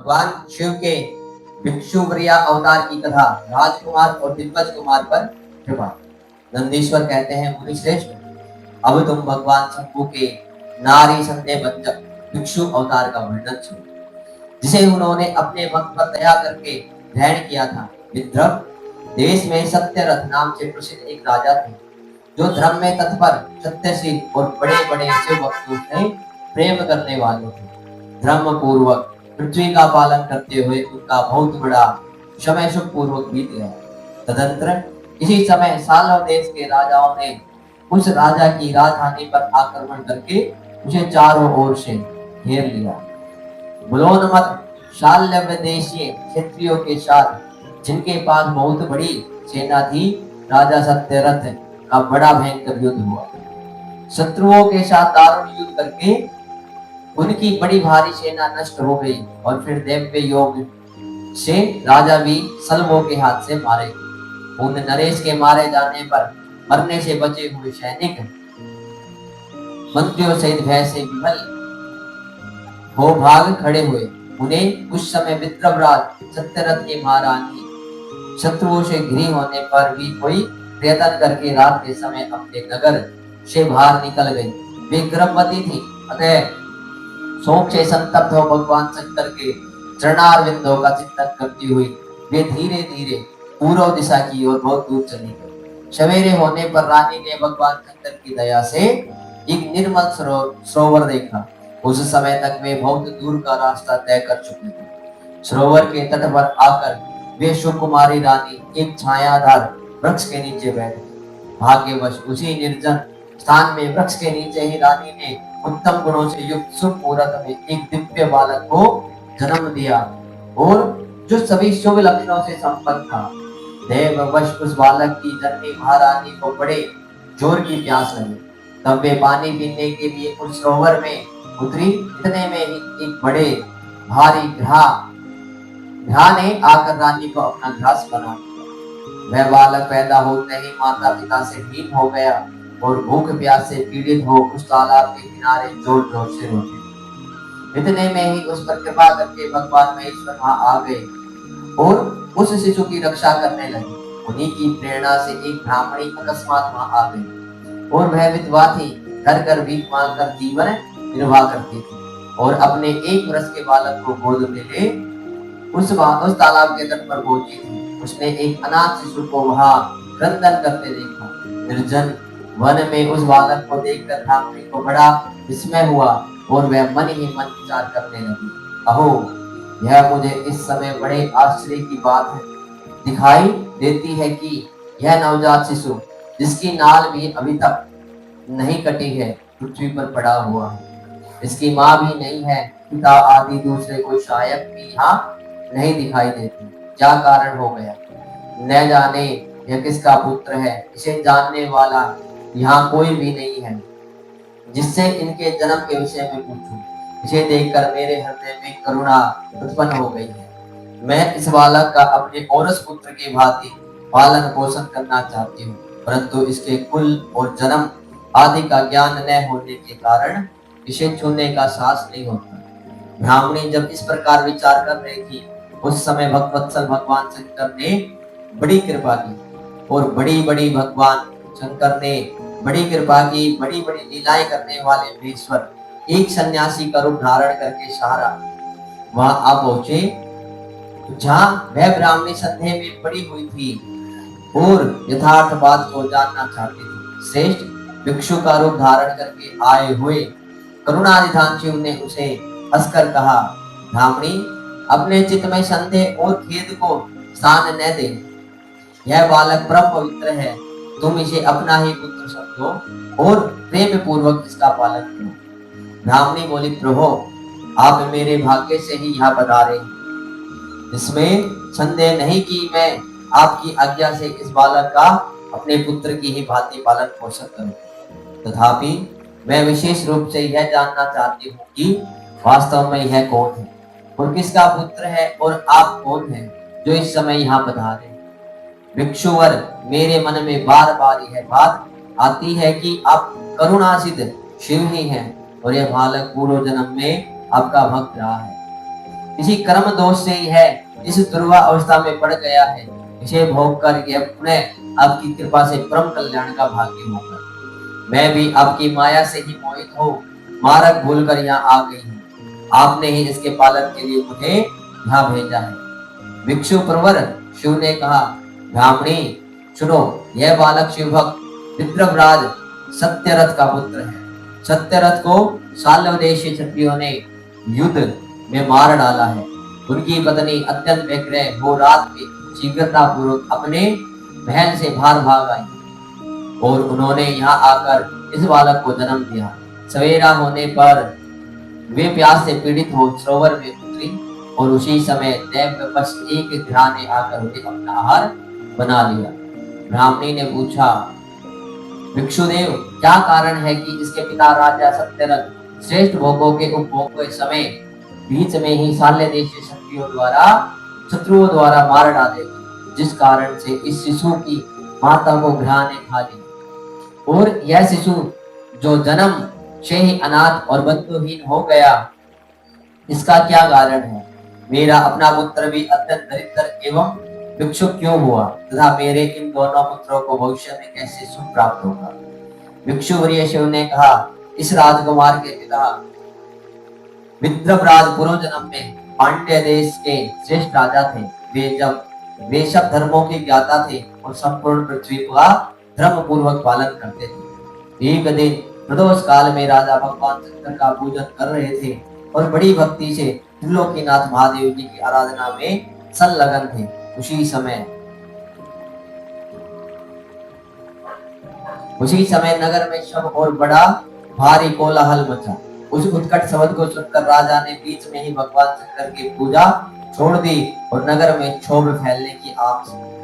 भगवान शिव के भिक्षुवर्या अवतार की कथा राजकुमार और दिग्गज कुमार पर कृपा। नंदीश्वर कहते हैं, मुनि श्रेष्ठ, अब तुम भगवान शंभु के नारी संदेह भंजक भिक्षु अवतार का वर्णन सुनो, जिसे उन्होंने अपने भक्त पर दया करके ग्रहण किया था। विद्रव देश में सत्यरथ नाम से प्रसिद्ध एक राजा थे, जो धर्म में तत्पर, सत्यशील और बड़े बड़े शिव भक्तों से प्रेम करने वाले थे। धर्म पूर्वक पृथ्वी का पालन करते हुए उनका बहुत बड़ा समय सुख पूर्वक बीत गया। तदंतर इसी समय सालों देश के राजाओं ने उस राजा की राजधानी पर आक्रमण करके उसे चारों ओर से घेर लिया। बुलोनमत शाल्य देशीय क्षत्रियों के साथ, जिनके पास बहुत बड़ी सेना थी, राजा सत्यरथ का बड़ा भयंकर युद्ध हुआ। शत्रुओं के साथ दारुण युद्ध करके उनकी बड़ी भारी सेना नष्ट हो गई और फिर दैव्य योग से राजा भी सलमों के हाथ से मारे गए। उन नरेश के मारे जाने पर मरने से बचे हुए सैनिक मंत्रियों सहित भय से विवल हो भाग खड़े हुए। उन्हें उस समय विद्रवराज सत्यरथ की महारानी शत्रुओं से घिरी होने पर भी कोई प्रयत्न करके रात के समय अपने नगर से बाहर निकल गई। वे गर्भवती थी, अतः शोक से संतप्त हो भगवान शंकर के चरणारविंदों का चिंतन करती हुई वे धीरे धीरे पूर्व दिशा की ओर बहुत दूर चली गई। सवेरे होने पर रानी ने भगवान शंकर की दया से एक निर्मल सरोवर देखा। उस समय तक वे बहुत दूर का रास्ता तय कर चुके थे। सरोवर के तट पर आकर वे सुकुमारी रानी एक छायादार वृक्ष के नीचे बैठ गई। भाग्यवश उसी निर्जन स्थान में वृक्ष के नीचे ही रानी ने उत्तम गुणों से युक्त शुभ मुहूर्त में एक दिव्य बालक को जन्म दिया और जो सभी शुभ लक्षणों से संपन्न था। देववश उस बालक की जननी महारानी को बड़े जोर की प्यास लगी। तब वे पानी पीने के लिए उस सरोवर में उतरी। इतने में ही एक बड़े भारी घड़ा ने आकर रानी को अपना ग्रास बना दिया। वह बालक पैदा होते ही माता पिता से हीन हो गया और भूख प्यास से पीड़ित हो उस तालाब के किनारे जोर जोर से रोते। इतने में ही उस पर कृपा करके भगवान महेश्वर वहां आ गए और उस शिशु की रक्षा करने लगे। उन्हीं की प्रेरणा से एक ब्राह्मणी अकस्मात वहां आ गई और वह विधवा थी। घर घर भीख मांगकर जीवन निर्वाह करती थी और अपने एक वर्ष के बालक को गोद में ले उस तालाब के तट पर पहुंची थी। उसने एक अनाथ शिशु को वहां क्रंदन करते देखा। निर्जन वन में उस बालक को देखकर ब्राह्मणी को बड़ा विस्मय हुआ और वह मन ही मन विचार करने लगी, अहो, यह मुझे इस समय बड़े आश्चर्य की बात है दिखाई देती है कि यह नवजात शिशु, जिसकी नाल भी अभी तक नहीं कटी है, पृथ्वी पर पड़ा हुआ है। इसकी माँ भी नहीं है, पिता आदि दूसरे कोई सहायक भी यहाँ नहीं दिखाई देते। क्या कारण हो गया? न जाने यह किसका पुत्र है। इसे जानने वाला यहाँ कोई भी नहीं है जिससे इनके जन्म के विषय में पूछूं। इसे देखकर मेरे हृदय में करुणा उत्पन्न हो गई है। मैं इस बालक का अपने औरस पुत्र के भांति पालन पोषण करना चाहती हूँ, परंतु इसके कुल और जन्म आदि का ज्ञान न होने के कारण इसे छूने का साहस नहीं होता। ब्राह्मणी जब इस प्रकार विचार कर रही थी, उस समय भक्तवत्सल भगवान शंकर ने बड़ी कृपा की और बड़ी बड़ी भगवान शंकर ने बड़ी कृपा की। बड़ी बड़ी लीलाएं करने वाले महेश्वर एक सन्यासी का रूप धारण करके सहारा वहां आ पहुंचे, जहां वह ब्राह्मणी संदेह में पड़ी हुई थी और यथार्थ बात को जानना चाहती थी। श्रेष्ठ भिक्षु का रूप धारण करके आए हुए करुणानिधान शिव ने उसे हंसकर कहा, ब्राह्मणी, अपने चित्त में संदेह और खेद को स्थान न दे। यह बालक परम पवित्र है। तुम इसे अपना ही पुत्र समझो और प्रेम पूर्वक इसका पालन करो। ब्राह्मणी बोली, प्रभु, आप मेरे भाग्य से ही यहाँ पधारे, इसमें संदेह नहीं कि मैं आपकी आज्ञा से इस बालक का अपने पुत्र की ही भांति पालन पोषण करूं। तथापि मैं विशेष रूप से यह जानना चाहती हूँ कि वास्तव में यह कौन है और किसका पुत्र है और आप कौन हैं जो इस समय यहाँ पधारे। भिक्षुवर, मेरे मन में बार बार यह बात आती है कि आप करुणासिद्ध शिव ही हैं और यह बालक पूर्व जन्म में आपका भक्त रहा है। इसी कर्म दोष से ही है इस दुर्वा अवस्था में पड़ गया है। इसे भोग कर यह पुनः आपकी कृपा से परम कल्याण का भाग्य होगा। मैं भी आपकी माया से ही मोहित हो मार्ग भूलकर यहाँ आ गई हूँ। आपने ही इसके पालन के लिए मुझे यहाँ भेजा है। भिक्षु प्रवर शिव ने कहा, ब्राह्मणी सुनो, यह बालक शिव भक्त विद्रभराज सत्यरथ का पुत्र है। सत्यरथ को शाल्वदेशी क्षत्रियों ने युद्ध में मार डाला है। उनकी पत्नी अत्यंत व्यग्र हो रात में शीघ्रता पूर्वक अपने महल से बाहर भाग आई और उन्होंने यहाँ आकर इस बालक को जन्म दिया। सवेरा होने पर वे प्यास से पीड़ित हो सरोवर में उतरी और उसी समय दैववश एक ग्रह ने आकर उन्हें अपना आहार बना लिया। ब्राह्मणी ने पूछा, भिक्षुदेव क्या कारण है कि इसके पिता राजा सत्यरथ श्रेष्ठ भोगों के उपभोग के समय बीच में ही शाल्य देशी शत्रुओं द्वारा मार डाले, जिस कारण से इस शिशु की माता को ग्रह ने खा लिया और यह शिशु जो जन्म से ही अनाथ और बंधुहीन हो गया, इसका क्या कारण है? मेरा अपना पुत्र भी अत्यंत दरिद्र एवं भिक्षुक क्यों हुआ तथा मेरे इन दोनों पुत्रों को भविष्य में कैसे सुख प्राप्त होगा? भिक्षुवर्य शिव ने कहा, इस राजकुमार के पिता विद्रभराज पूर्व जन्म में पांड्य देश के श्रेष्ठ राजा थे। वे सब धर्मों के ज्ञाता थे और संपूर्ण पृथ्वी का धर्म पूर्वक पालन करते थे। एक दिन प्रदोष काल में राजा भगवान शंकर का पूजन कर रहे थे और बड़ी भक्ति से त्रिलोकीनाथ महादेव जी की आराधना में संलग्न थे। उसी समय नगर में शब और बड़ा भारी कोलाहल मचा। उस उत्कट शब्द को सुनकर राजा ने बीच में ही भगवान शंकर की पूजा छोड़ दी और नगर में क्षोभ फैलने की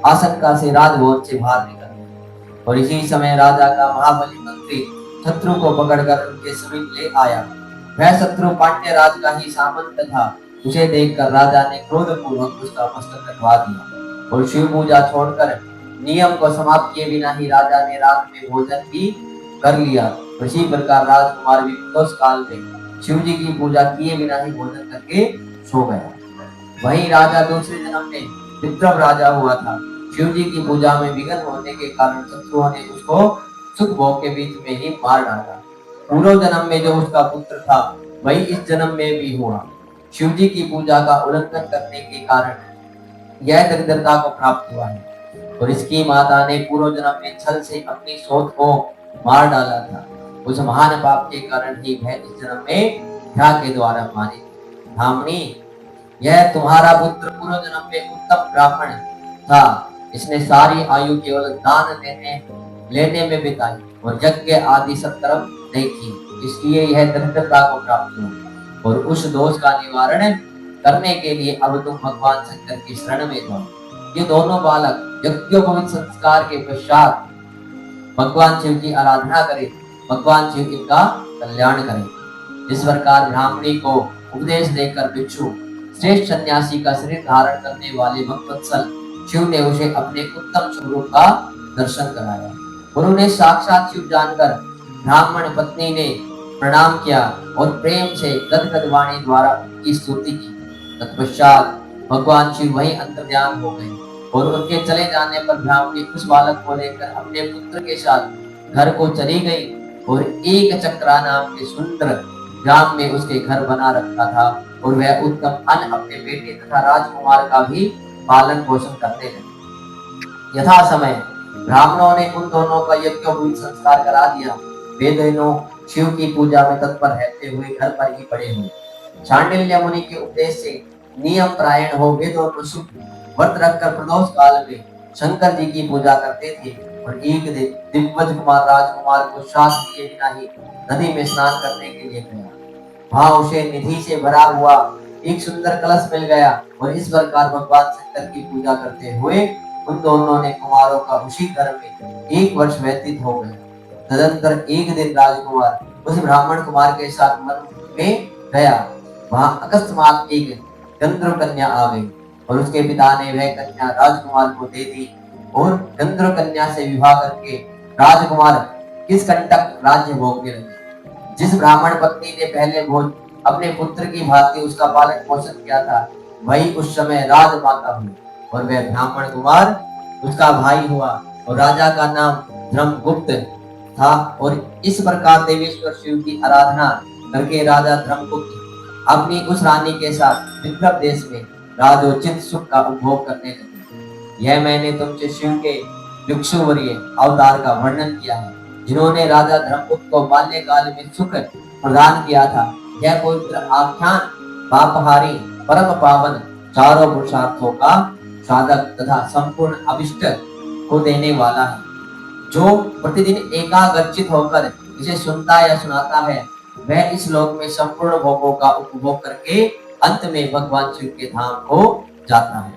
आशंका से राजभवन से बाहर निकल गए। और इसी समय राजा का महाबली मंत्री शत्रु को पकड़कर उनके समीप ले आया। वह शत्रु पांड्य राज का ही सामंत था। उसे देखकर राजा ने क्रोध पूर्वक उसका मस्तक कटवा दिया और शिव पूजा छोड़कर नियम को समाप्त किए बिना ही राजा ने रात में भोजन भी कर लिया। इसी प्रकार राजकुमार भी प्रदोष काल में शिव जी की पूजा किए बिना ही भोजन करके सो गया। वहीं राजा दूसरे जन्म में विद्रभ राजा हुआ था। शिव जी की पूजा में विघ्न होने के कारण शत्रुओं ने उसको सुख भोग के बीच में ही मार डाला। पूर्व जन्म में जो उसका पुत्र था वही इस जन्म में भी हुआ। शिव जी की पूजा का उल्लंघन करने के कारण यह दरिद्रता को प्राप्त हुआ है और इसकी माता ने पूर्व जन्म में छल से अपनी सोच को मार डाला था। उस महान पाप के कारण ही वह इस जन्म में ध्या के द्वारा मारी। ब्राह्मणी, यह तुम्हारा पुत्र पूर्व जन्म में उत्तम ब्राह्मण था। इसने सारी आयु केवल दान लेने में बिताई और यज्ञ आदि सब तरफ देखी, इसलिए यह दरिद्रता को प्राप्त हुआ। और उस दोष का निवारण करने के लिए अब तुम भगवान शंकर की शरण में जाओ। ये दोनों बालक यज्ञोपवीत संस्कार के पश्चात भगवान शिव की आराधना करें, भगवान शिव इनका कल्याण करें। इस प्रकार ब्राह्मणी को उपदेश देकर भिक्षु श्रेष्ठ सन्यासी का शरीर धारण करने वाले भक्तवत्सल शिव ने उसे अपने उत्तम स्वरूप का दर्शन कराया और उन्हें साक्षात शिव जानकर ब्राह्मण पत्नी ने प्रणाम किया और प्रेम से गदगद वाणी द्वारा उनकी स्तुति की। तत्पश्चात भगवान शिव वहीं अंतर्ध्यान हो गए और उनके चले जाने पर ब्राह्मणी उस बालक को लेकर अपने पुत्र के साथ घर को चली गई और एक चक्रा नाम के सुंदर ग्राम में उसके घर बना रखा था और वह उत्तम अन्न अपने बेटे तथा राजकुमार का भी पालन पोषण करते रहे। यथा समय ब्राह्मणों ने उन दोनों का यज्ञोपवीत संस्कार करा दिया। वे दोनों शिव की पूजा में तत्पर रहते हुए घर पर ही पड़े हुए शांडिल्य मुनि के उपदेश से नियम परायण हो वे दोनों शुभ व्रत रखकर प्रदोष काल में शंकर जी की पूजा करते थे। और एक दिन दिग्विजय कुमार राजकुमार को श्राप दिए बिना ही नदी में स्नान करने के लिए गया। वहां उसे निधि से भरा हुआ एक सुंदर कलश मिल गया और इस प्रकार भगवान शंकर की पूजा करते हुए उन दोनों ने कुमारों का उसी घर में 1 वर्ष व्यतीत हो गए। तदंतर एक दिन राजकुमार उस ब्राह्मण कुमार के साथ वन में गया। वहां अकस्मात एक गंधर्व कन्या आ गई और उसके पिता ने वह कन्या राजकुमार को दे दी और गंधर्व कन्या से विवाह करके राजकुमार किस कंटक राज्य भोगने लगे। जिस ब्राह्मण पत्नी ने पहले अपने पुत्र की भांति उसका पालन पोषण किया था, वही उस समय राजमाता हुई और वह ब्राह्मण कुमार उसका भाई हुआ और राजा का नाम धर्मगुप्त था। और इस प्रकार देवेश्वर शिव की आराधना करके राजा धर्मगुप्त अपनी उस रानी के साथ विदर्भ देश में राजोचित सुख का उपभोग करने लगे। यह मैंने तुमसे शिव के भिक्षुवर्य अवतार का वर्णन किया है, जिन्होंने राजा धर्मगुप्त को बाल्यकाल में सुख प्रदान किया था। यह पवित्र आख्यान पापहारी परम पावन चारों पुरुषार्थों का साधक तथा संपूर्ण अभिष्ट को देने वाला है। जो प्रतिदिन एकाग्रचित होकर इसे सुनता या सुनाता है, वह इस लोक में संपूर्ण भोगों का उपभोग करके अंत में भगवान शिव के धाम को जाता है।